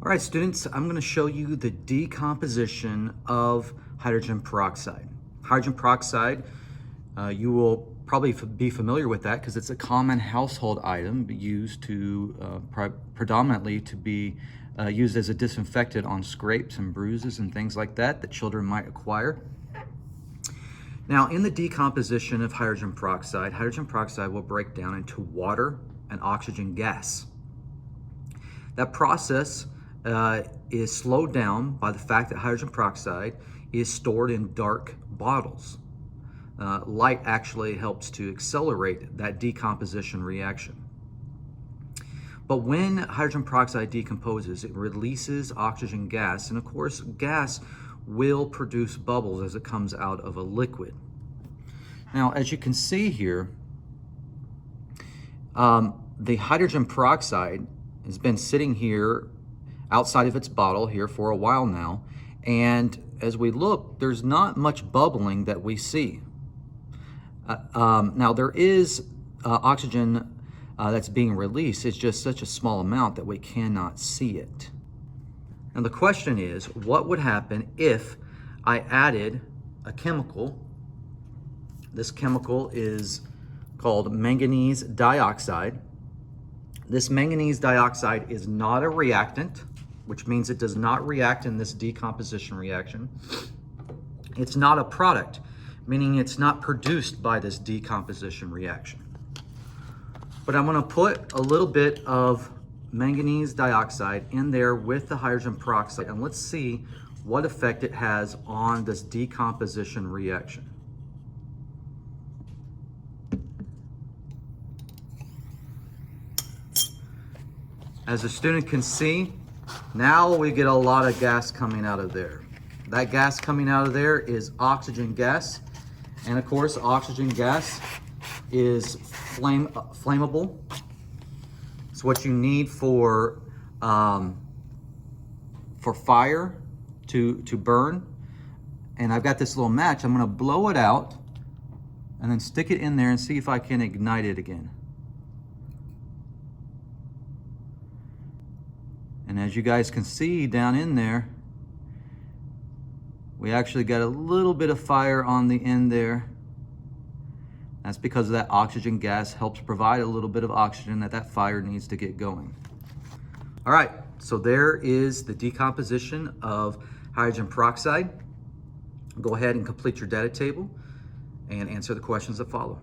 All right, students, I'm going to show you the decomposition of hydrogen peroxide. Hydrogen peroxide, you will probably be familiar with that because it's a common household item used to predominantly to be used as a disinfectant on scrapes and bruises and things like that children might acquire. Now, in the decomposition of hydrogen peroxide will break down into water and oxygen gas. That process is slowed down by the fact that hydrogen peroxide is stored in dark bottles. Light actually helps to accelerate that decomposition reaction. But when hydrogen peroxide decomposes, it releases oxygen gas, and of course, gas will produce bubbles as it comes out of a liquid. Now, as you can see here, the hydrogen peroxide has been sitting here outside of its bottle here for a while now, and as we look, there's not much bubbling that we see. Now there is oxygen that's being released. It's just such a small amount that we cannot see it. And the question is, what would happen if I added a chemical? This chemical is called manganese dioxide. This manganese dioxide is not a reactant, which means it does not react in this decomposition reaction. It's not a product, meaning it's not produced by this decomposition reaction. But I'm going to put a little bit of manganese dioxide in there with the hydrogen peroxide, and let's see what effect it has on this decomposition reaction. As the student can see, now we get a lot of gas coming out of there. That gas coming out of there is oxygen gas. And of course, oxygen gas is flammable. It's what you need for fire to burn. And I've got this little match. I'm gonna blow it out and then stick it in there and see if I can ignite it again. And as you guys can see down in there, we actually got a little bit of fire on the end there. That's because that oxygen gas helps provide a little bit of oxygen that fire needs to get going. All right, so there is the decomposition of hydrogen peroxide. Go ahead and complete your data table and answer the questions that follow.